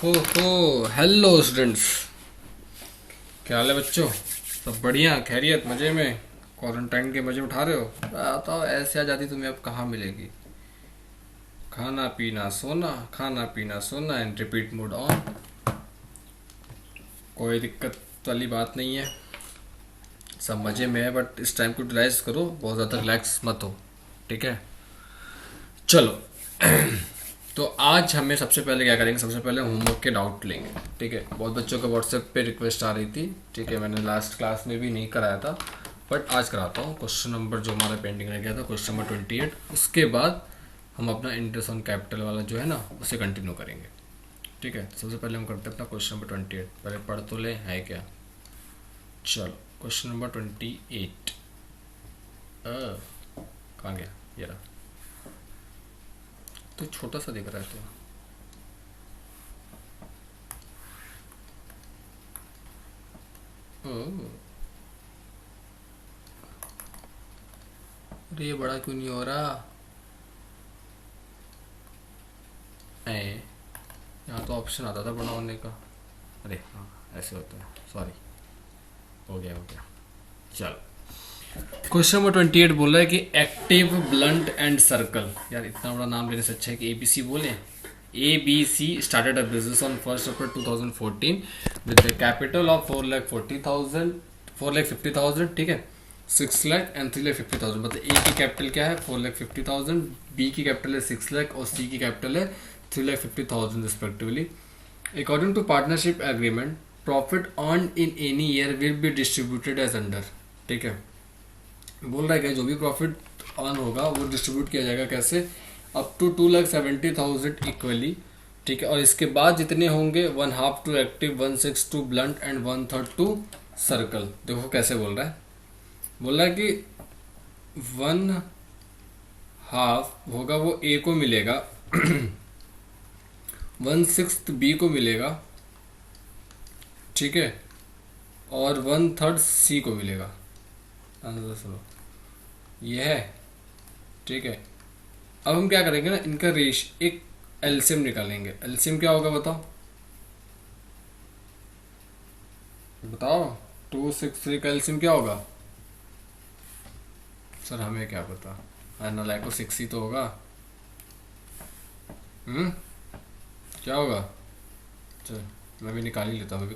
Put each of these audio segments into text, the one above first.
हो hello students. क्या हाल है बच्चों? सब बढ़िया, खैरियत, मज़े में? क्वारंटाइन के मज़े उठा रहे हो? बताओ, ऐसे आज़ादी तुम्हें अब कहाँ मिलेगी? खाना पीना सोना, खाना पीना सोना एंड रिपीट मोड ऑन। कोई दिक्कत वाली बात नहीं है, सब मज़े में है। बट इस टाइम को यूटिलाइज करो, बहुत ज़्यादा रिलैक्स मत हो, ठीक है? चलो, तो आज हमें सबसे पहले क्या करेंगे, सबसे पहले होमवर्क के डाउट लेंगे, ठीक है? बहुत बच्चों का व्हाट्सएप पे रिक्वेस्ट आ रही थी, ठीक है? मैंने लास्ट क्लास में भी नहीं कराया था, बट आज कराता हूँ। क्वेश्चन नंबर जो हमारा पेंडिंग रह गया था, क्वेश्चन नंबर 28, उसके बाद हम अपना इंटरेस्ट ऑन कैपिटल वाला जो है ना, उसे कंटिन्यू करेंगे, ठीक है? सबसे पहले हम करते हैं अपना क्वेश्चन नंबर 28। पहले पढ़ तो ले, है क्या? चलो, क्वेश्चन नंबर 28 कहाँ गया? ये रहा। तो छोटा सा दिख रहा है तो। ओह, अरे ये बड़ा क्यों नहीं हो रहा? ए, यहाँ तो ऑप्शन आता था बड़ा होने का। अरे हाँ, ऐसे होता है, सॉरी। हो गया। चलो, क्वेश्चन नंबर 28 बोल रहा है कि एक्टिव ब्लंट एंड सर्कल। यार इतना बड़ा नाम लेने से अच्छा है कि ABC बोले। ABC started a business on 1st April 2014 with a capital of 4,40,000 4,50,000, ठीक है? 6 लाख एंड 3,50,000। मतलब A की कैपिटल क्या है? 4,50,000, B की कैपिटल है 6 लाख और C की कैपिटल है 3,50,000 respectively. According to partnership agreement, profit earned in any year will be distributed as under, ठीक है? बोल रहा है कि जो भी प्रॉफिट अर्न होगा वो डिस्ट्रीब्यूट किया जाएगा कैसे? अप टू 2,70,000 इक्वली, ठीक है? और इसके बाद जितने होंगे 1/2 to active, 1/6 to blunt and 1/3 to circle. देखो कैसे बोल रहा है। बोल रहा है कि 1/2 होगा वो A को मिलेगा 1/6 B को मिलेगा, ठीक है? और 1/3 C को मिलेगा। आंसर सुनो, ये है, ठीक है? अब हम क्या करेंगे ना, इनका एक एलसीएम निकालेंगे। एलसीएम क्या होगा बताओ? बताओ, 263 का एलसीएम क्या होगा? सर हमें क्या पता, नालायक को 6 ही तो होगा। क्या होगा? चल मैं भी निकाल ही लेता हूँ, अभी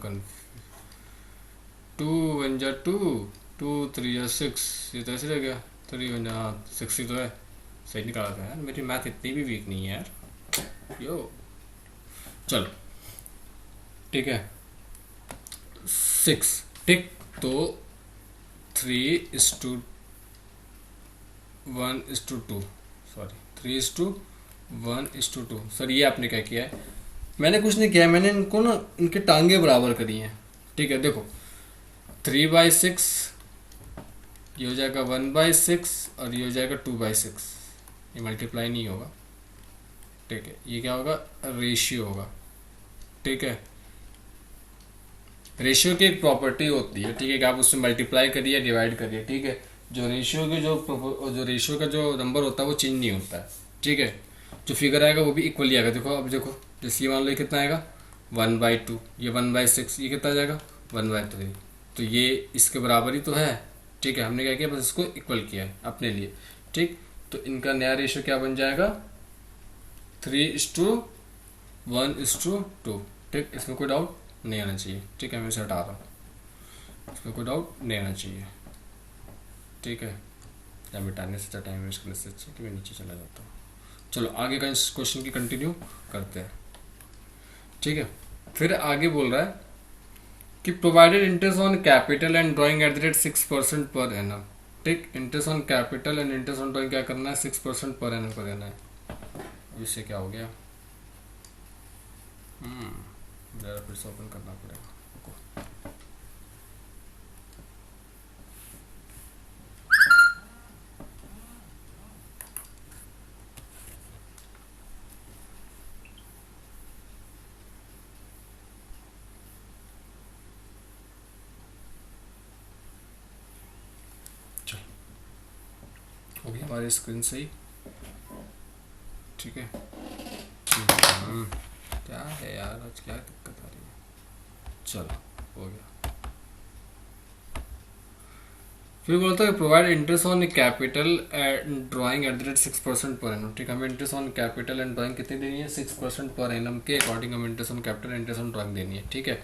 2 1 2, 2 3 6, ये तो ऐसे रह गया। 3 1 6 ही तो है, सही निकाला था यार। मेरी मैथ इतनी भी वीक नहीं है यार। यो, चलो, ठीक है, 6, ठीक। तो 3:1:2, सॉरी 3:1:2। सर ये आपने क्या किया है? मैंने कुछ नहीं किया है, मैंने इनको ना इनके टांगे बराबर करी हैं, ठीक है? देखो 3/6, ये हो जाएगा 1/6 और ये हो जाएगा 2/6। ये मल्टीप्लाई नहीं होगा, ठीक है? ये क्या होगा? रेशियो होगा, ठीक है? रेशियो की एक प्रॉपर्टी होती है, ठीक है, कि आप उससे मल्टीप्लाई करिए डिवाइड करिए, ठीक है? जो रेशियो के जो रेशियो का जो नंबर होता है वो चेंज नहीं होता है, ठीक है? जो फिगर आएगा वो भी इक्वली आएगा। देखो, अब देखो, जैसे ये मान लो ये कितना आएगा 1/2, ये 1/6, ये कितना आ जाएगा 1/3। तो ये इसके बराबर ही तो है, ठीक है? हमने क्या किया, बस इसको इक्वल किया है अपने लिए, ठीक? तो इनका नया रेशियो क्या बन जाएगा? 3:1:2, ठीक? इसमें कोई डाउट नहीं आना चाहिए, ठीक है? मैं इसे हटा रहा हूँ, इसमें कोई डाउट नहीं आना चाहिए, ठीक है? या मिटाने से अच्छा, टाइम वेस्ट करने से अच्छा कि मैं नीचे चला जाता हूँ। चलो आगे का इस क्वेश्चन की कंटिन्यू करते हैं, ठीक है? फिर आगे बोल रहा है कि provided interest on capital and drawing at the rate 6% per annum, ठीक? Interest on capital and interest on drawing क्या करना है? 6% पर एनम कर देना है। अब इससे क्या हो गया? ज़रा फिर से ओपन करना पड़ेगा। हो गया हमारी स्क्रीन सही, ठीक है? क्या क्या है यार, आज क्या दिक्कत आ रही है। चलो हो गया। फिर बोलता है provide interest on capital drawing at the rate 6% per annum. ठीक है, हमें interest on capital and drawing कितनी देनी है, 6% पर एनम के अकॉर्डिंग हमें interest on capital interest on drawing देनी है। ठीक है,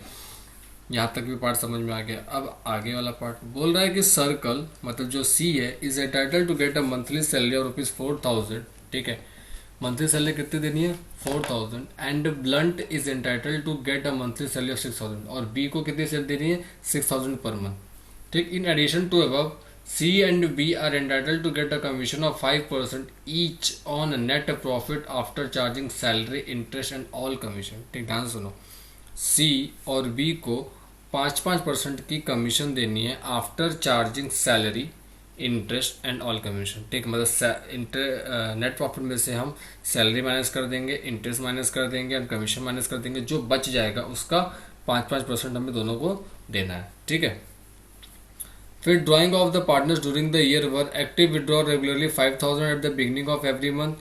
यहाँ तक भी पार्ट समझ में आ गया। अब आगे वाला पार्ट बोल रहा है कि सर्कल मतलब जो सी है is entitled to get a monthly salary of ₹4,000। ठीक है, मंथली सैलरी कितनी देनी है 4,000 and blunt is entitled to get a monthly salary of 6,000 और बी को कितनी सैलरी देनी है 6,000 पर मंथ। ठीक, in addition to above C and B are entitled to get a commission of 5% each on net profit after charging salary interest and all commission. ठीक, ध्यान से सुनो, सी और बी को 5% की कमीशन देनी है after charging salary interest and all commission. ठीक, मतलब नेट प्रॉफिट में से हम सैलरी माइनस कर देंगे, इंटरेस्ट माइनस कर देंगे और कमीशन माइनस कर देंगे, जो बच जाएगा उसका 5% हमें दोनों को देना है। ठीक है, फिर drawing of the partners during the year were Active withdraw regularly 5,000 at the beginning of every month,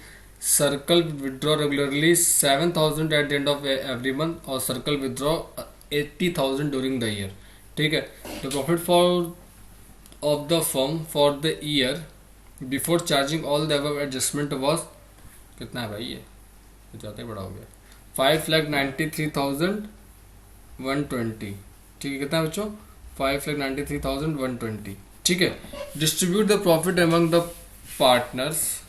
Circle withdraw regularly 7,000 at the end of every month और Circle withdraw 80,000 during the year. ठीक है, the profit for of the firm for the year before charging all the above adjustment was कितना है भाई, ये ज़्यादा ही बड़ा हो गया, 5,93,120। ठीक है, कितना है बच्चों 5,93,120। ठीक है, distribute the profit among the partners.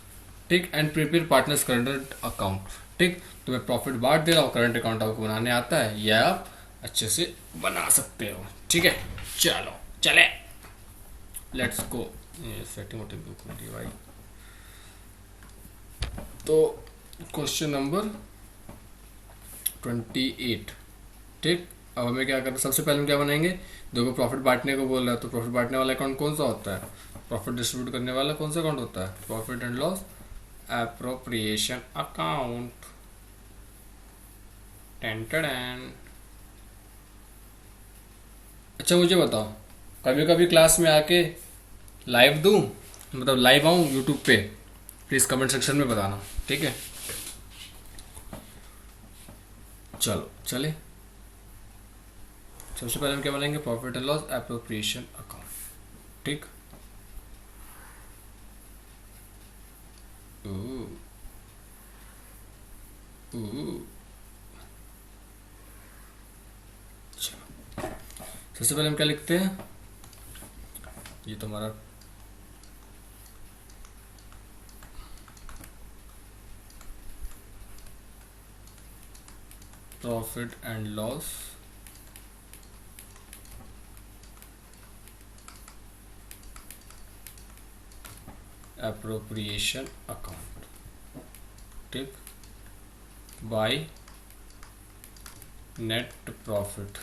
ठीक, and prepare partners current account. ठीक, तुम्हें प्रॉफिट बांट दे रहा हो, करंट अकाउंट आपको बनाने आता है या आप अच्छे से बना सकते हो। ठीक है, चलो चले लेट्स गो। ये सेटिंग वोटिंग डॉक्यूमेंट है भाई। तो क्वेश्चन नंबर 28। ठीक, अब हमें क्या करना, सबसे पहले हम क्या बनाएंगे, देखो प्रॉफिट बांटने को बोल रहा है तो प्रॉफिट बांटने वाला अकाउंट कौन सा होता है, प्रॉफिट डिस्ट्रीब्यूट करने वाला कौन सा अकाउंट होता है, profit and loss appropriation account. अच्छा मुझे बताओ, कभी कभी क्लास में आके लाइव दूं, मतलब लाइव आऊं यूट्यूब पे, प्लीज कमेंट सेक्शन में बताना। ठीक है, चलो चले, सबसे पहले हम क्या बनाएंगे, profit and loss appropriation account. ठीक, सबसे पहले हम क्या लिखते हैं, ये तो हमारा profit and loss appropriation account. ठीक, बाय नेट प्रॉफिट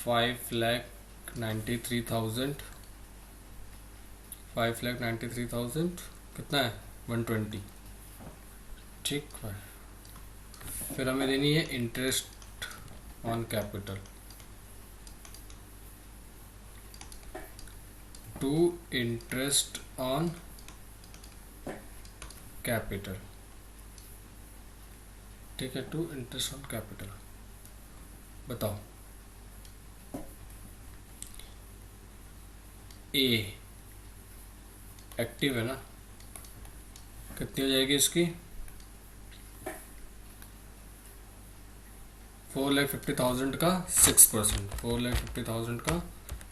5,93,000 कितना है 120। ठीक है, फिर हमें देनी है interest on capital to interest on capital. ठीक है, टू इंटरेस्ट ऑन कैपिटल। बताओ ए एक्टिव है ना, कितनी हो जाएगी इसकी 4,50,000 का 6%, 4,50,000 का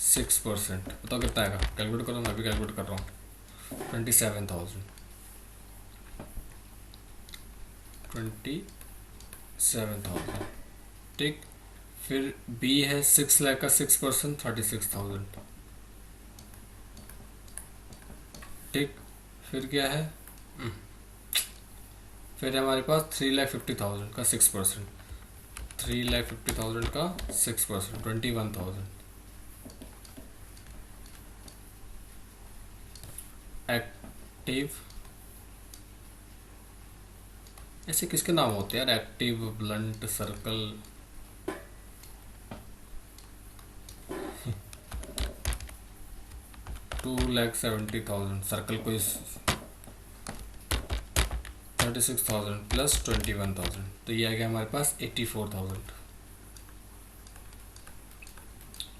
6%। बताओ कितना आएगा, कैलकुलेट करो, मैं भी कैलकुलेट कर रहा हूँ, 27,000। 27,000। ठीक, फिर बी है 6 लाख का 6%, 36,000। ठीक, फिर क्या है, फिर हमारे पास 3,50,000 का 6%, 3,50,000 का 6%, 21,000। एक्टिव, ऐसे किसके नाम होते हैं यार, एक्टिव, ब्लंट, सर्कल, 2,70,000 सर्कल को इस 36,000 प्लस 21,000, तो ये आ गया हमारे पास 84,000।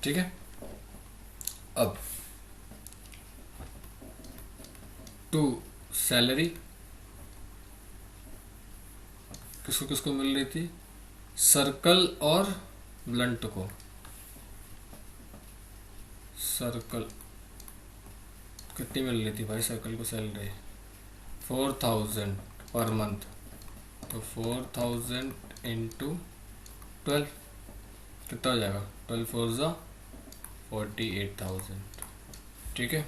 ठीक है। अब टू सैलरी किसको किसको मिल रही थी, सर्कल और ब्लंट को। सर्कल कितनी मिल रही थी भाई सर्कल को सैलरी, 4,000 पर मंथ, तो 4,000 इंटू 12 कितना हो जाएगा, 12 4 ज़ा 48,000। ठीक है।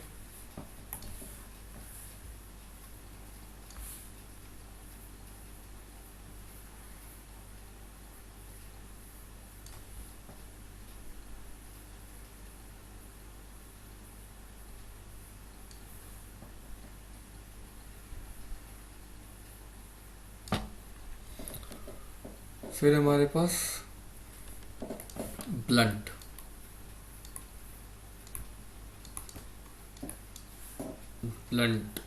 फिर हमारे पास Blunt, Blunt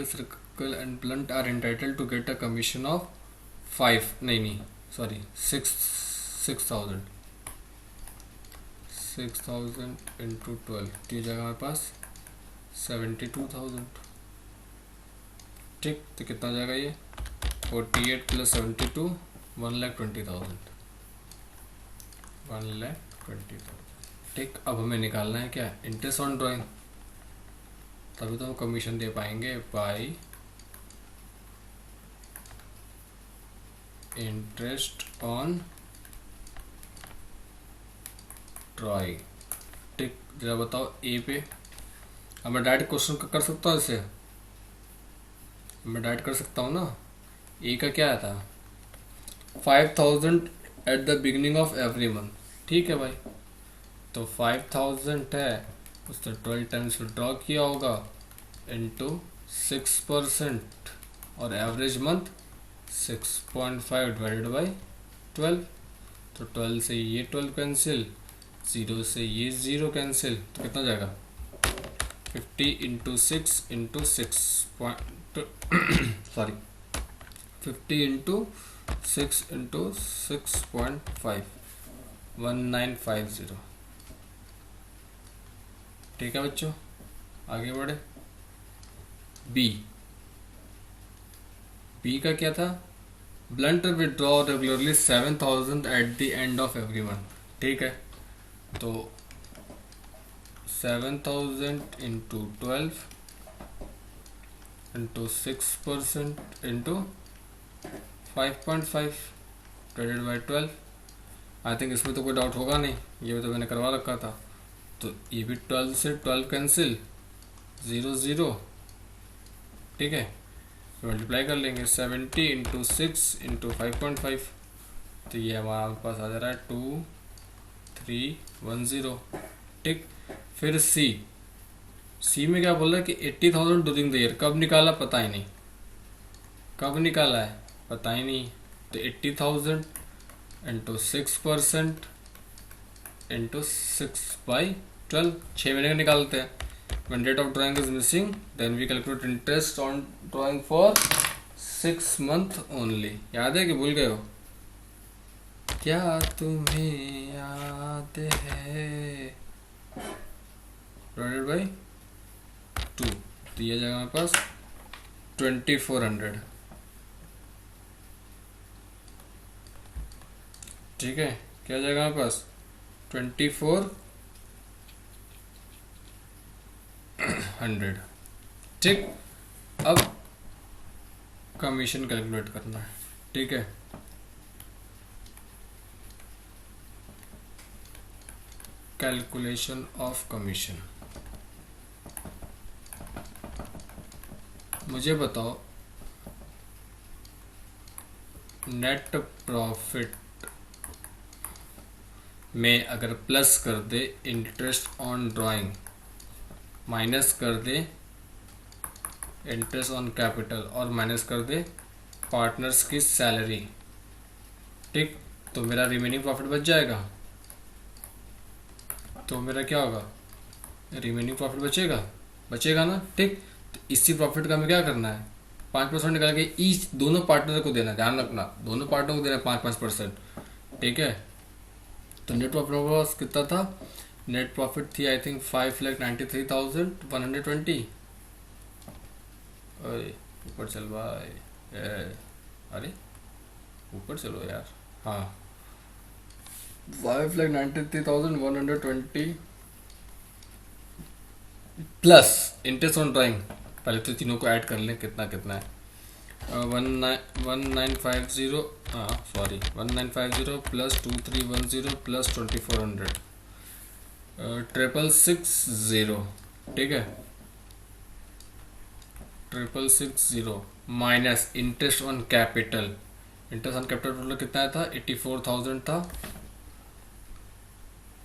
Circle and Blunt are entitled to get a commission of 5 नहीं सॉरी 6,000 इंटू 12, तो ये जगह हमारे पास 72,000। ठीक, तो कितना जाएगा ये 48 प्लस 72 1,20,000। ठीक, अब हमें निकालना है क्या, इंटरेस्ट ऑन ड्राइंग, तभी तो हम कमीशन दे पाएंगे, बाई इंटरेस्ट ऑन ड्राइंग। ठीक, जरा बताओ ए पे, अब मैं डायरेक्ट क्वेश्चन कर सकता हूँ इसे, मैं डायरेक्ट कर सकता हूँ ना। ए का क्या था, 5,000 at the beginning of every month. ठीक है भाई, तो 5,000 है, उसने 12 टाइम्स विड्रॉ किया होगा इंटू 6% और एवरेज मंथ 6.5 डिवाइडेड बाई 12, तो 12 से ये 12 कैंसिल, 0 से ये 0 कैंसिल, तो कितना जाएगा 50 into 6 into 6 sorry 50 into 6 into 6.5 1950। ठीक है बच्चों, आगे बढ़े। बी का क्या था, blunt withdraw regularly 7,000 at the end of every month. ठीक है, तो 7,000 into 12 into 6% into 5.5 divided by 12। I think इसमें तो कोई डाउट होगा नहीं, ये तो मैंने करवा रखा था। तो ये भी 12 से 12 कैंसिल, 0 0। ठीक है, मल्टीप्लाई कर लेंगे 70 इंटू 6 इंटू 5.5, तो ये हमारे पास आ जा रहा है 2310। ठीक, फिर सी में क्या बोल रहा है कि 80,000 ड्यूरिंग द ईयर, कब निकाला पता ही नहीं, कब निकाला है पता ही नहीं, तो 80,000 इंटू 6% इंटू 6/12, 6 महीने का निकालते हैं। When date of drawing is missing, then we calculate interest on drawing for 6 month only। याद है कि भूल गए हो, क्या तुम्हें याद है, डिवाइडेड बाई 2, तो ये जाएगा हमारे पास 2400। ठीक है, क्या जाएगा हमारे पास 2400। ठीक, अब कमीशन कैलकुलेट करना है। ठीक है, कैलकुलेशन ऑफ कमीशन। मुझे बताओ नेट प्रॉफिट में अगर प्लस कर दे इंटरेस्ट ऑन ड्राइंग, माइनस कर दे इंटरेस्ट ऑन कैपिटल और माइनस कर दे पार्टनर्स की सैलरी। ठीक, तो मेरा रिमेनिंग प्रॉफिट बच जाएगा, तो मेरा क्या होगा, रिमेनिंग प्रॉफिट बचेगा बचेगा ना, ठीक। तो इसी प्रॉफिट का हमें क्या करना है, 5% निकाल के ईच दोनों पार्टनर को देना है, ध्यान रखना दोनों पार्टनर को देना है 5-5%, ठीक है। तो नेट प्रॉफिट कितना था, नेट प्रॉफिट थी आई थिंक 5,93,120। अरे ऊपर चल भाई, अरे ऊपर चलो यार, हाँ 5,93,120 प्लस इंटरेस्ट ऑन ड्राइंग। पहले तो तीनों को ऐड कर लें कितना कितना है, 1950, हाँ सॉरी 1950 प्लस 2310 प्लस 2400, 666 ठीक है, 666 minus interest on capital. Interest on capital total कितना था, 84,000 था,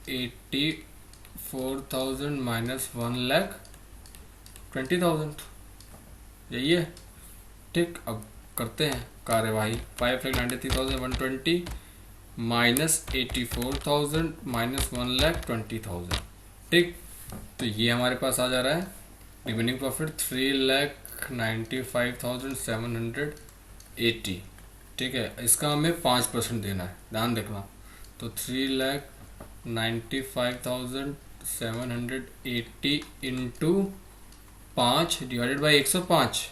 84,000 माइनस 1,20,000, यही है, ठीक। अब करते हैं कार्यवाही, 5,93,120 माइनस 84,000 माइनस 1,20,000, ठीक। तो ये हमारे पास आ जा रहा है रिमेनिंग प्रॉफिट 3,95,780, ठीक है। इसका हमें 5% देना है, ध्यान रखना। तो 3,95,780 इंटू 5 डिवाइडेड बाई 105,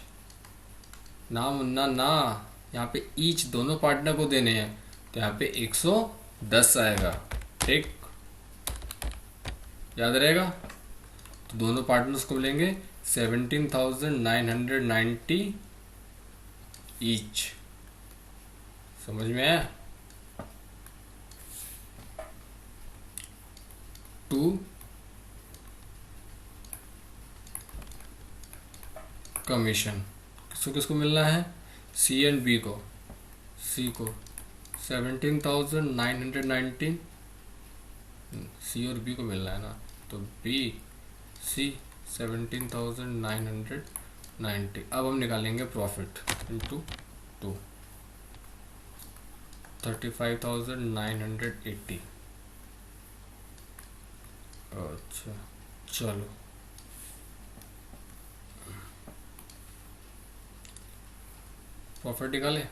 ना मुन्ना ना, यहाँ पे ईच दोनों पार्टनर को देने हैं, तो यहाँ पे 110 आएगा, ठीक, याद रहेगा। तो दोनों पार्टनर्स को मिलेंगे 17,990 ईच, समझ में आया। टू कमीशन किसको किसको मिलना है, सी एंड बी को, सी को 17,919, सी और बी को मिलना है ना, तो बी सी 17,990। अब हम निकालेंगे प्रॉफिट इंटू 2, 35,980। अच्छा चलो, प्रॉफिट निकाले।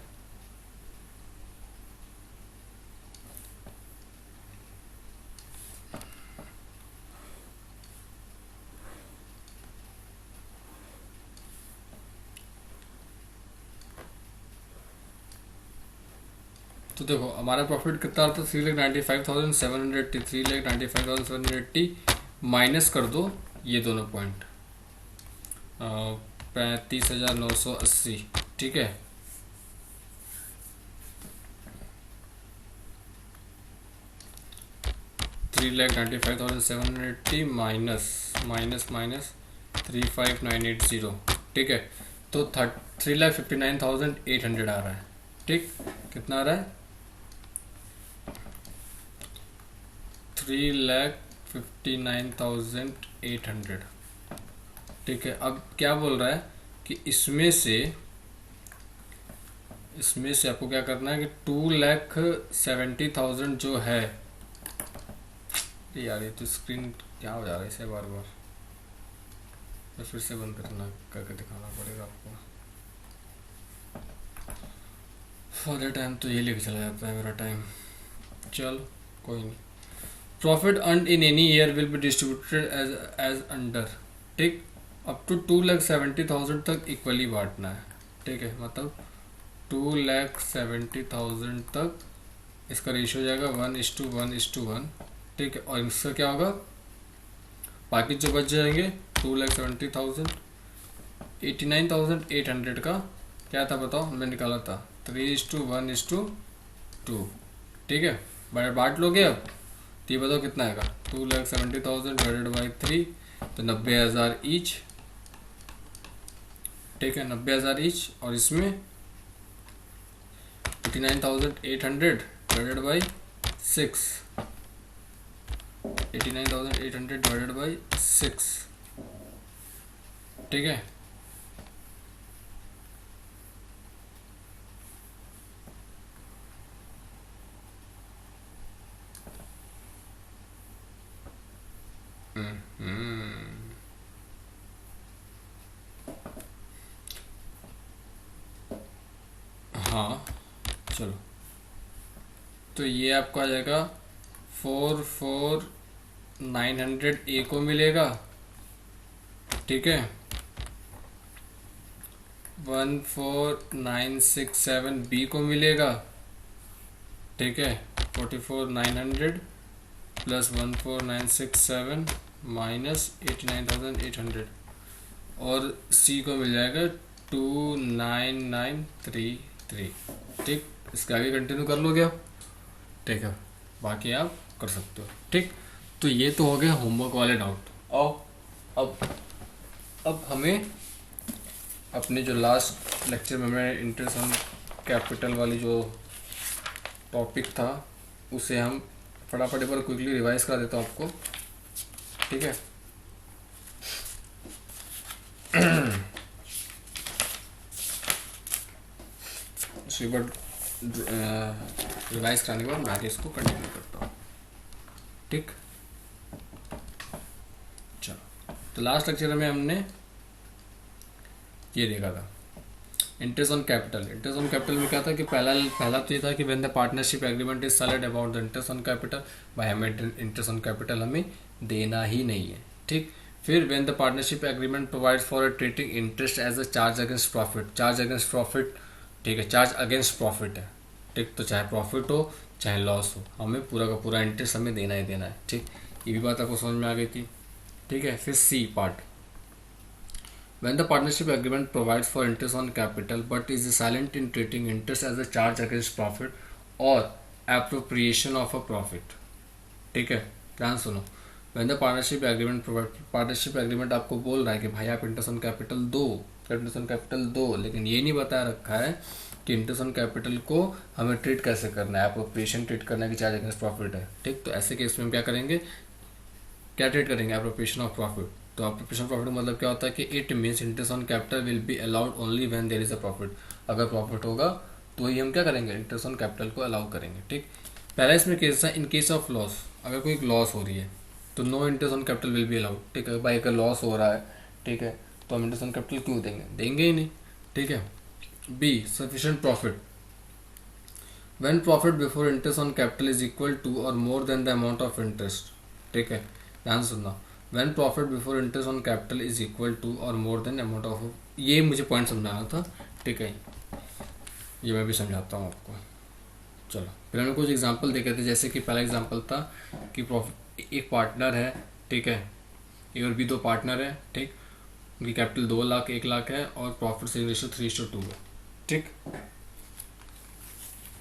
तो देखो हमारा प्रॉफिट कितना था, 3,95,780, 3,95,780 माइनस कर दो ये दोनों पॉइंट, 35,980, ठीक है। $3,95,780 माइनस माइनस माइनस 35,980, ठीक है। तो 3,59,800 आ रहा है, ठीक। कितना आ रहा है, 3,59,800, ठीक है। अब क्या बोल रहा है कि इसमें से आपको क्या करना है कि 2,70,000 जो है, यार ये तो स्क्रीन क्या हो जा रहा है इसे बार बार, तो फिर से बंद करके दिखाना पड़ेगा आपको। फॉर टाइम तो ये लेके चला जाता है मेरा टाइम, चल कोई नहीं। Profit earn in any year will be distributed as under, ठीक। अप टू 2,70,000 तक इक्वली बांटना है, ठीक है। मतलब 2,70,000 तक इसका रेशियो हो जाएगा 1:1:1, ठीक है। और इसका क्या होगा, बाकी जो बच जाएंगे 2,70,000, 89,800 का क्या था बताओ, हमने निकाला था 3:1:2, ठीक है। बांट लोगे अब, तो ये बताओ कितना आएगा, 2,70,000 डिवाइडेड बाई 3, तो 90,000 ईच, ठीक है, 90,000 ईच। और इसमें 89,800 डिवाइडेड बाई 6, 89,800 डिवाइडेड बाई 6, ठीक है। हाँ चलो, तो ये आपको आ जाएगा 44,900 ए को मिलेगा, ठीक है, 14,967 बी को मिलेगा, ठीक है, 44,900 प्लस 14,967 माइनस 89,800, और सी को मिल जाएगा 29,933, ठीक। इसके आगे कंटिन्यू कर लोगे आप, ठीक है, बाकी आप कर सकते हो, ठीक। तो ये तो हो गया होमवर्क वाले डाउट। और अब हमें अपने जो लास्ट लेक्चर में मैं इंटरेस्ट ऑन कैपिटल वाली जो टॉपिक था उसे हम फटाफट एक बार क्विकली रिवाइज करा देता हूँ आपको, ठीक है। इसी बार रिवाइज कराने के बाद मैं आगे इसको कंटिन्यू करता हूँ, ठीक। चलो, तो लास्ट लेक्चर में हमने ये देखा था interest on capital. Interest on capital में क्या था कि पहला तो ये था कि when the partnership agreement is solid about the interest on capital, भाई हमें इंटरेस्ट ऑन कैपिटल हमें देना ही नहीं है, ठीक। फिर when the partnership agreement provides for a treating interest as a charge against profit, charge against profit, ठीक है, चार्ज अगेंस्ट प्रॉफिट है, ठीक। तो चाहे प्रॉफिट हो चाहे लॉस हो, हमें पूरा का पूरा इंटरेस्ट हमें देना ही देना है, ठीक। ये भी बात आपको समझ में आ गई थी, ठीक है। फिर C part, when the partnership agreement provides for interest on capital but is silent in treating interest as a charge against profit or appropriation of a profit, ठीक है, ध्यान सुनो। when the partnership agreement partnership agreement आपको बोल रहा है कि भाई आप इंटरेस्ट ऑन कैपिटल दो, इंटरेस्ट ऑन कैपिटल दो, लेकिन ये नहीं बता रखा है कि इंटरेस्ट ऑन कैपिटल को हमें ट्रीट कैसे करना है, एप्रोप्रिएशन ट्रीट करना है कि चार्ज अगेंस्ट प्रॉफिट है, ठीक। तो ऐसे केस में हम क्या करेंगे, क्या ट्रीट करेंगे, एप्रोप्रिएशन ऑफ प्रॉफिट। तो एप्रोप्रिएशन प्रॉफिट मतलब क्या होता है कि it means interest on capital will be allowed only when there is a profit, अगर प्रॉफिट होगा तो ही हम क्या करेंगे, इंटरेस्ट ऑन कैपिटल को अलाउ करेंगे, ठीक। पहला इसमें केस था इन केस ऑफ लॉस, अगर कोई लॉस हो रही है तो no interest on capital will be allowed, ठीक है। भाई अगर लॉस हो रहा है, ठीक है, तो हम इंटरेस्ट ऑन कैपिटल क्यों देंगे, देंगे ही नहीं, ठीक है। B sufficient profit, when profit before interest on capital is equal to और more than the amount of interest, ठीक है, ध्यान सुनना, when profit before interest on capital is equal to or more than amount of, ये मुझे point समझाना था, ठीक है, ये मैं भी समझाता हूँ आपको। चलो फिर हमने कुछ एग्जांपल देखे थे, जैसे कि पहला एग्जांपल था कि प्रॉफिट, एक पार्टनर है, ठीक है, ए और बी दो पार्टनर है, ठीक, उनकी कैपिटल 2 लाख 1 लाख है और प्रॉफिट सेविंग रेशियो 3:2 है, ठीक,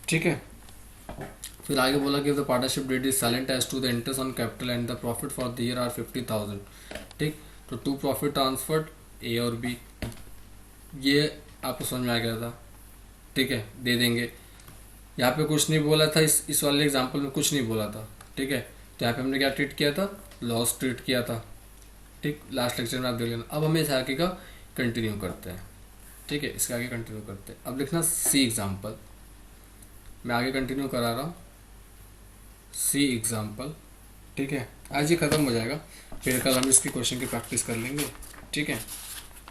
ठीक है। फिर आगे बोला कि the partnership deed is silent as to the interest on capital and the profit for the year are 50,000, ठीक। तो टू प्रॉफिट ट्रांसफर्ड ए और बी, ये आपको समझ में आ गया था, ठीक है, दे देंगे। यहाँ पे कुछ नहीं बोला था, इस वाले एग्जांपल में कुछ नहीं बोला था, ठीक है। तो यहाँ पे हमने क्या ट्रीट किया था, लॉस ट्रीट किया था, ठीक। लास्ट लेक्चर में आप देख लेना। अब हमें इस आगे का कंटिन्यू करते हैं, ठीक है, इसके आगे कंटिन्यू करते हैं। अब लिखना सी एग्जाम्पल, मैं आगे कंटिन्यू करा रहा हूँ, सी एग्जाम्पल, ठीक है। आज ये ख़त्म हो जाएगा, फिर कल हम इसकी क्वेश्चन की प्रैक्टिस कर लेंगे, ठीक है,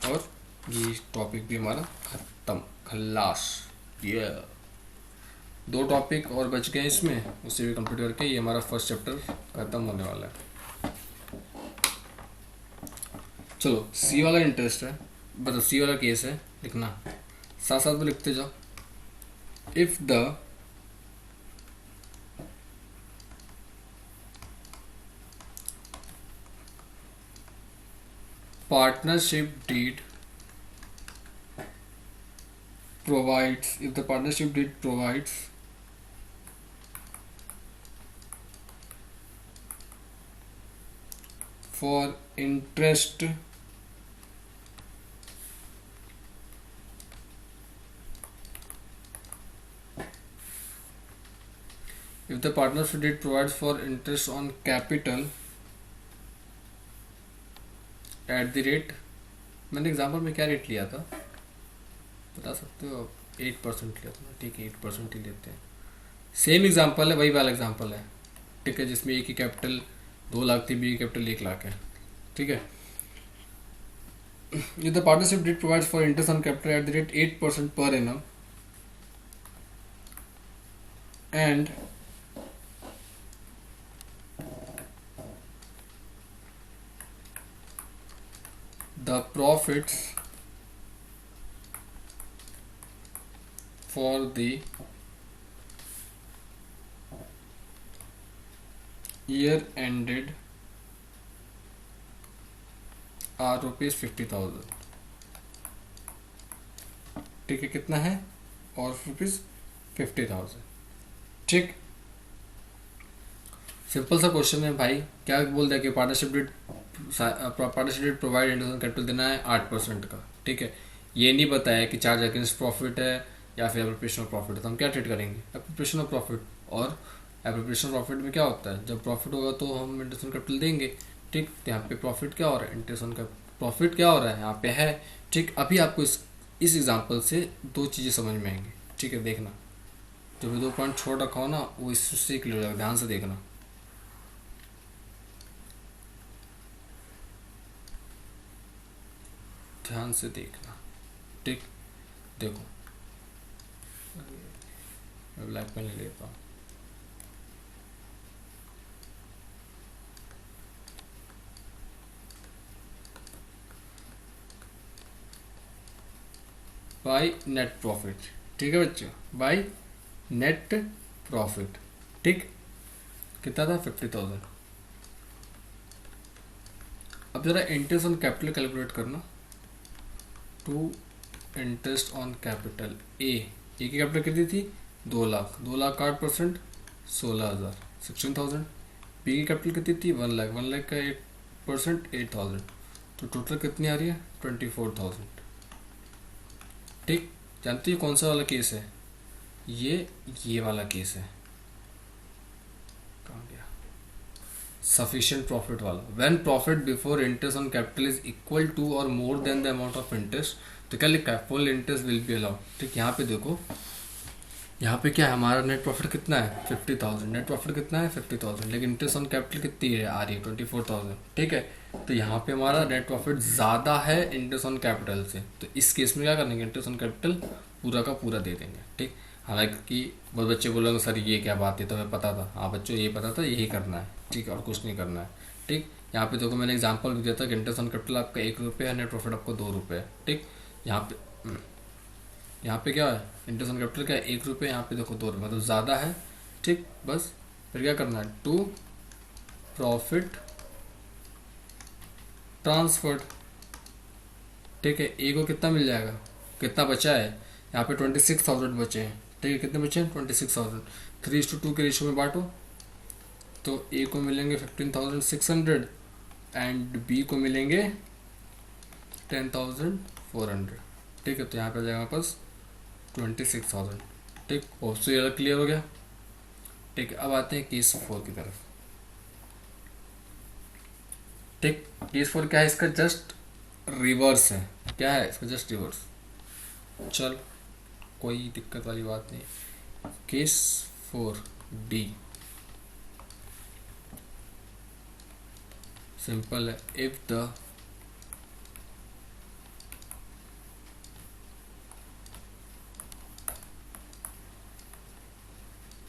और ये टॉपिक भी हमारा ख़त्म, खल्लास। ये 2 टॉपिक और बच गए इसमें, उससे भी कंप्लीट करके ये हमारा फर्स्ट चैप्टर ख़त्म होने वाला है। चलो सी वाला इंटरेस्ट है, मतलब सी वाला केस है, लिखना साथ साथ में लिखते जाओ। If the partnership deed provides, if the partnership deed provides for interest if the partnership deed provides for interest on capital eight the rate, मैंने एग्जाम्पल में क्या रेट लिया था बता सकते हो, 8% लिया था ना, ठीक है, 8% ही लेते हैं। सेम एग्जाम्पल है, वही वाला एग्जाम्पल है, ठीक है, जिसमें ए की कैपिटल 2 लाख थी, बी की कैपिटल 1 लाख है, ठीक है। If the partnership did provide for interest on capital at the rate 8% per annum and the profits for the year ended are ₹50,000। ठीक है, कितना है? और ₹50,000। ठीक, सिंपल सा क्वेश्चन है भाई। क्या बोल दिया कि partnership deed provide interest capital देना है 8% का। ठीक है, ये नहीं बताया कि चार्ज अगेंस्ट प्रॉफिट है या फिर एप्रोप्रिएशन ऑफ प्रॉफिट है। तो हम क्या ट्रीट करेंगे? Appropriation of profit. और एप्रोप्रिएशन प्रॉफिट में क्या होता है? जब प्रॉफिट होगा तो हम इंटरेस्ट ऑन कैपिटल देंगे। ठीक, तो यहाँ पे प्रॉफिट क्या हो रहा है? इंटरेस्ट ऑन प्रॉफिट क्या हो रहा है यहाँ पे है। ठीक, अभी आपको इस एग्जाम्पल से दो चीज़ें समझ में आएंगी। ठीक है, देखना, जो भी 2 पॉइंट छोड़ रखा हो ना वो इससे क्लियर हो जाएगा। ध्यान से देखना, ध्यान से देखना। ठीक, देखो, मैं ब्लैक पेन ले लेता हूँ। By net profit. ठीक है बच्चों, बाई नेट प्रॉफिट। ठीक, कितना था? 50,000। अब जरा इंटरेस्ट ऑन कैपिटल कैलकुलेट करना। To interest on capital A की कैपिटल कितनी थी? 2 लाख। 2 लाख का 8% 16,000, 16,000। बी की कैपिटल कितनी थी? 1 लाख। 1 लाख का 8% 8,000। तो टोटल कितनी आ रही है? 24,000। ठीक, जानते हो कौन सा वाला केस है? ये वाला केस है। कहाँ गया? सफिशिएंट प्रॉफिट वाला। When profit before interest on capital is equal to और more than the amount of interest, तो क्या लिखा है? Full interest will be allowed. ठीक, यहाँ पे देखो, यहाँ पे क्या है? हमारा नेट प्रॉफिट कितना है? 50,000। नेट प्रॉफिट कितना है? 50,000। लेकिन इंटरेस्ट ऑन कैपिटल कितनी है? आ रही है 24,000। ठीक है, तो यहाँ पे हमारा नेट प्रॉफिट ज़्यादा है इंटरेस्ट ऑन कैपिटल से। तो इस केस में क्या करेंगे? इंटरेस्ट ऑन कैपिटल पूरा का पूरा दे देंगे। ठीक, हालांकि बहुत बच्चे बोलेंगे सर ये क्या बात है, तो हमें पता था। हाँ बच्चों, ये पता था, यही करना है। ठीक, और कुछ नहीं करना है। ठीक, यहाँ पे देखो मैंने एग्जाम्पल भी दिया था कि इंटरेस्ट ऑन कैपिटल आपका ₹1 है, नेट प्रॉफिट आपको ₹2 है। ठीक, यहाँ पे क्या है? इंटरेस्ट ऑन कैपिटल क्या है? ₹1। यहाँ पे देखो ₹2, मतलब ज़्यादा है। ठीक, बस फिर क्या करना है? To profit transferred. ठीक है, ए को कितना मिल जाएगा? कितना बचा है? यहाँ पे 26,000 बचे हैं। ठीक है, कितने बचे हैं? 26,000। 3:2 के रेशियो में बांटो, तो ए को मिलेंगे 15,600 एंड बी को मिलेंगे 10,400। ठीक है, तो यहाँ पे आ जाएगा हमारे पास 26,000। ठीक, ऑप्शन ये क्लियर हो गया। ठीक, अब आते हैं केस 4 की तरफ। ठीक, केस 4 क्या है? इसका जस्ट रिवर्स है। क्या है इसका? Just reverse. चल, कोई दिक्कत वाली बात नहीं। केस 4 डी सिंपल है। If the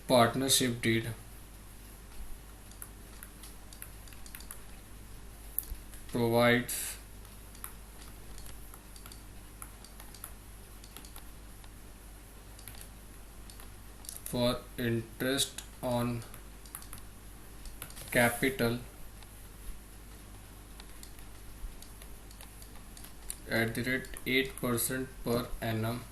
partnership deed provides for interest on capital at the rate 8% per annum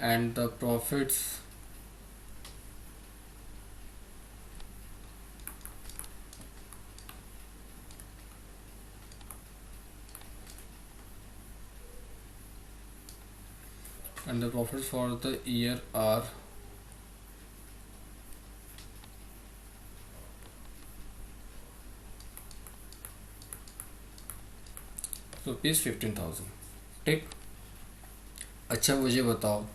and the profits for the year are ₹15,000। ठीक, अच्छा मुझे बताओ,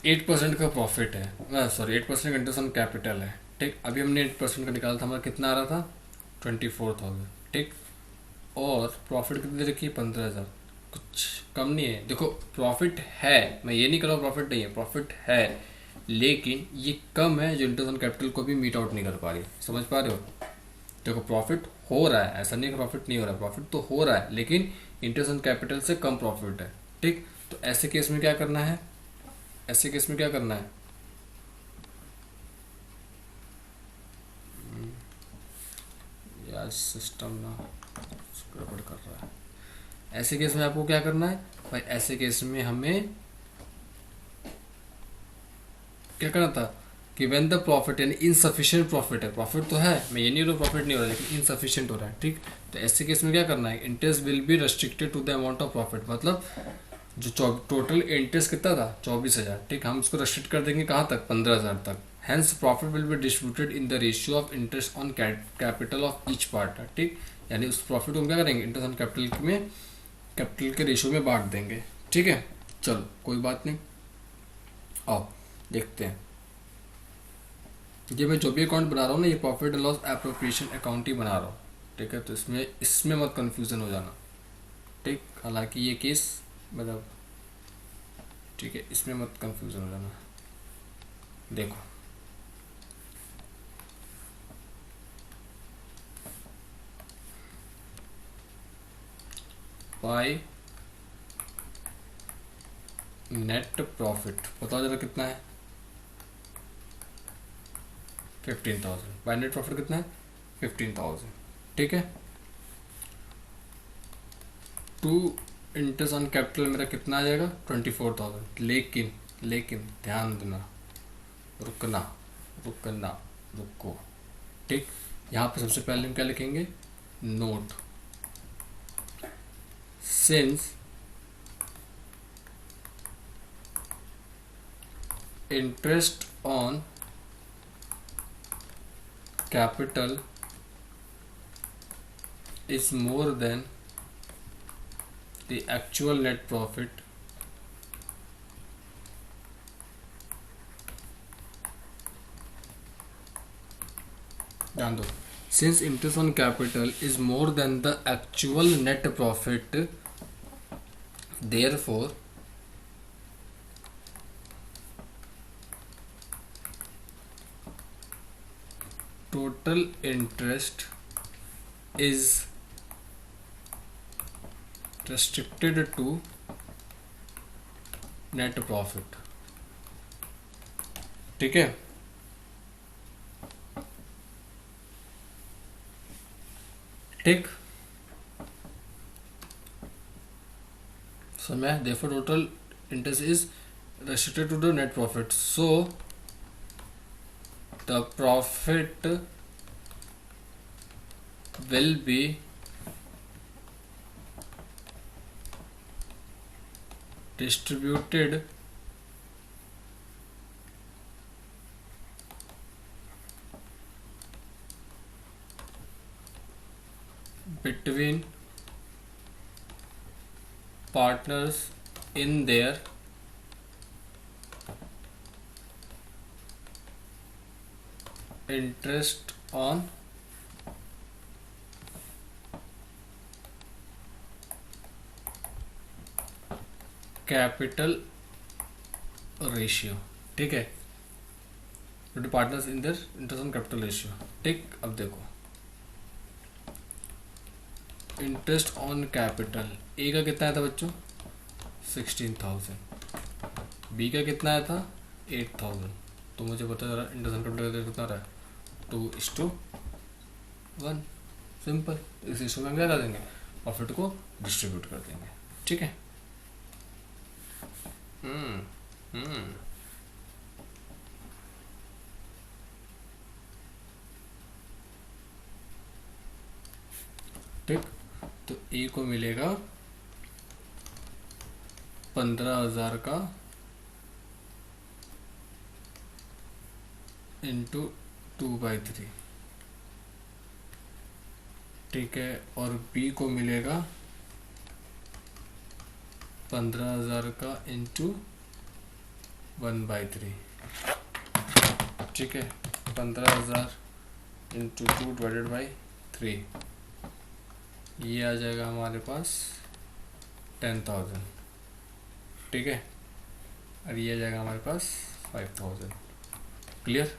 8% का प्रॉफिट है, सॉरी 8% का इंटरेस्ट ऑन कैपिटल है, ठीक। अभी हमने 8% का निकाला था, हमारा कितना आ रहा था 24,000, ठीक। और प्रॉफिट कितनी दे रखी है 15,000, कुछ कम नहीं है। देखो प्रॉफिट है, मैं ये नहीं कर रहा हूँ प्रॉफिट नहीं है, प्रॉफिट है, लेकिन ये कम है जो इंटरेस्ट ऑन कैपिटल को भी मीट आउट नहीं कर पा रही। समझ पा रहे हो? देखो प्रॉफिट हो रहा है, ऐसा नहीं कि प्रॉफिट नहीं हो रहा है, प्रॉफिट तो हो रहा है, लेकिन इंटरेस्ट ऑन कैपिटल से कम प्रॉफिट है, ठीक। तो ऐसे केस में क्या करना है, ऐसे केस में क्या करना है, यार सिस्टम ना गड़बड़ कर रहा है। ऐसे केस में आपको क्या करना है भाई, ऐसे केस में हमें क्या करना था कि व्हेन द प्रॉफिट, यानी इनसफिशिएंट प्रॉफिट है, प्रॉफिट तो है, मैं ये नहीं बोल प्रॉफिट नहीं हो रहा है, लेकिन इनसफिशिएंट हो रहा है, ठीक। तो ऐसे केस में क्या करना है, interest will be restricted to the amount of profit, मतलब जो टोटल इंटरेस्ट कितना था 24,000, ठीक, हम उसको रेस्ट्रिक्ट कर देंगे कहाँ तक 15,000 तक। Hence profit will be distributed in the ratio of interest on capital of each partner, ठीक। यानी उस प्रॉफिट को हम क्या करेंगे, इंटरेस्ट ऑन कैपिटल में, कैपिटल के रेशियो में बांट देंगे, ठीक है। चलो कोई बात नहीं, आओ देखते हैं। ये मैं जो भी अकाउंट बना रहा हूँ ना, ये profit and loss appropriation account ही बना रहा हूँ, ठीक है। तो इसमें इसमें मत कंफ्यूजन हो जाना, ठीक। हालांकि ये केस मतलब ठीक है, इसमें मत कंफ्यूजन हो जाना। देखो बाय नेट प्रॉफिट बताओ जरा कितना है, 15,000। बाय नेट प्रॉफिट कितना है 15,000, ठीक है। टू इंटरेस्ट ऑन कैपिटल मेरा कितना आ जाएगा 24,000, लेकिन लेकिन ध्यान देना, रुकना रुकना रुको, ठीक। यहाँ पे सबसे पहले हम क्या लिखेंगे, note, since interest on capital is more than the actual net profit, ध्यान दो, since interest on capital is more than the actual net profit, therefore total interest is restricted to net profit, ठीक है। ठीक, समय therefore total interest is restricted to the net profit, so the profit will be distributed between partners in their interest on capital ratio, ठीक है, to partners in their interest on capital ratio, ठीक। अब देखो interest on capital ए का कितना आया था बच्चों 16,000, बी का कितना आया था 8,000, तो मुझे बता जरा इंटरेस्ट ऑन कैपिटल कितना रहा है 2:1, सिंपल। इस रेशियो में हम क्या कर देंगे, प्रॉफिट को डिस्ट्रीब्यूट कर देंगे, ठीक है। ठीक, तो ए को मिलेगा 15,000 का इंटू 2/3, ठीक है। और बी को मिलेगा 15,000 का इंटू 1/3, ठीक है। 15,000 इंटू 2 डिवाइडेड बाई 3, ये आ जाएगा हमारे पास 10,000, ठीक है। और ये आ जाएगा हमारे पास 5,000। Clear?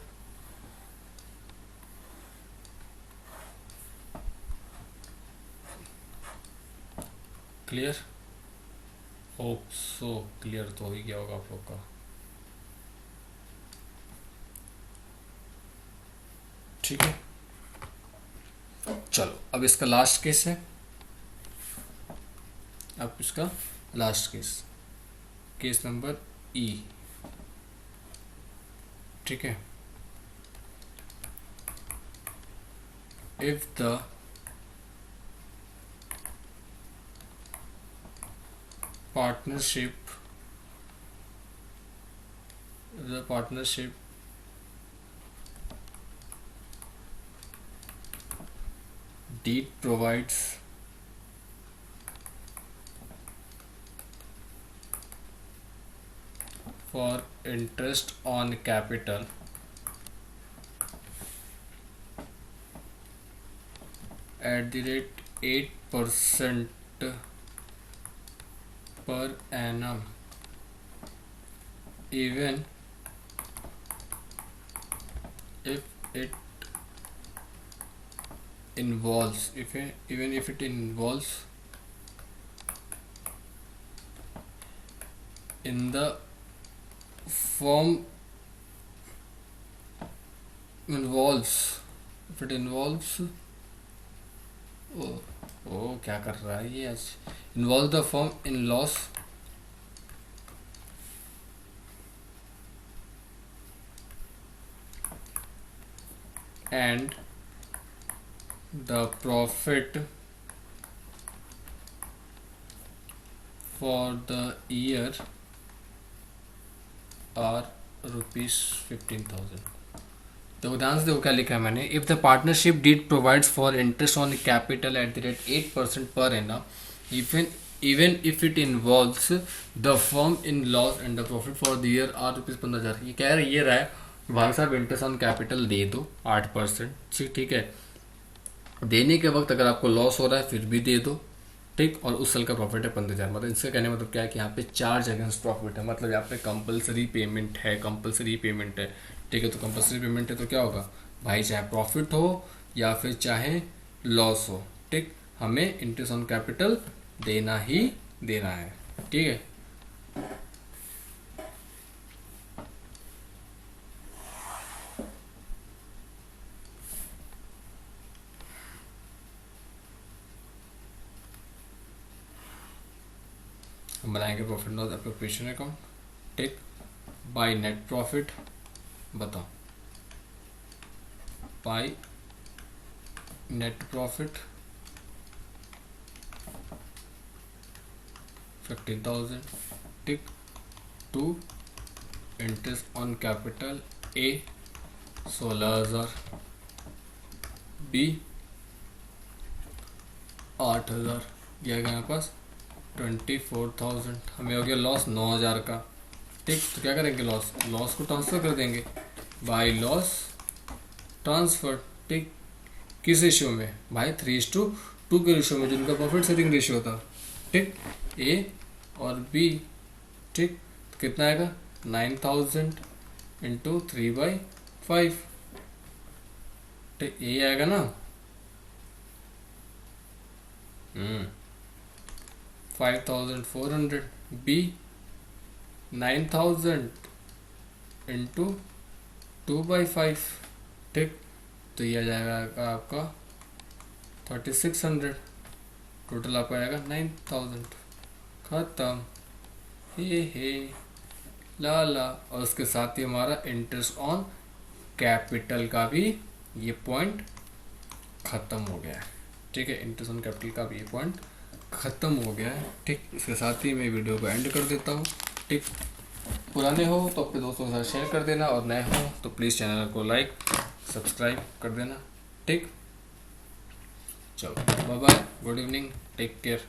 Clear? Hope so clear तो हो ही गया होगा आप लोग का। ठीक है, चलो अब इसका लास्ट केस है। अब इसका लास्ट केस, केस नंबर ई, ठीक है। If the partnership deed provides for interest on capital at the rate 8% per annum, even if it involves in the firm क्या कर रहा है ये आज, involve the firm in loss and the profit for the year are ₹15,000। तो ध्यान से देखो क्या लिखा है मैंने। If the partnership deed provides for interest on capital at the rate 8% per annum, even if it involves the firm in loss and the profit for the year are ₹15,000। ये कह रहा है भाई साहब इंटरेस्ट ऑन कैपिटल दे दो 8%, ठीक है। देने के वक्त अगर आपको लॉस हो रहा है फिर भी दे दो, ठीक। और उस साल का प्रॉफिट है 15,000। मतलब इससे कहने मतलब क्या है कि यहाँ पे चार्ज अगेंस्ट प्रॉफिट है, मतलब यहाँ पे कंपलसरी पेमेंट है, ठीक है। तो कंपलसरी पेमेंट है तो क्या होगा भाई, चाहे प्रॉफिट हो या फिर चाहे लॉस हो, ठीक, हमें इंटरेस्ट ऑन कैपिटल देना ही देना है, ठीक है। हम बनाएंगे प्रॉफिट लॉस एप्रोप्रिएशन अकाउंट, ठीक। बाय नेट प्रॉफिट, बताओ बाय नेट प्रॉफिट 15,000, ठीक, to interest on capital A 16,000, B 8,000, यह गया हमारे पास 24,000। हमें हो गया लॉस 9,000 का, ठीक। तो क्या करेंगे, लॉस को ट्रांसफर कर देंगे बाय लॉस ट्रांसफर, ठीक। किस रेशियो में भाई, 3:2 के रेशियो में, जिनका प्रॉफिट शेयरिंग रेशियो था, ठीक, ए और बी, ठीक। तो कितना आएगा 9,000 इंटू 3/5, ठीक। ए आएगा ना 5,400, बी 9,000 इंटू 2/5, ठीक। तो ये आ जाएगा आपका 3,600, टोटल आपका आएगा 9,000। खत्म, हे ला। और उसके साथ ही हमारा इंटरेस्ट ऑन कैपिटल का भी ये पॉइंट खत्म हो गया है, ठीक है। इंटरेस्ट ऑन कैपिटल का भी ये पॉइंट खत्म हो गया है, ठीक। इसके साथ ही मैं वीडियो को एंड कर देता हूँ, ठीक। पुराने हो तो अपने दोस्तों के साथ शेयर कर देना, और नए हो तो प्लीज़ चैनल को लाइक सब्सक्राइब कर देना, ठीक। चलो bye bye, good evening, take care.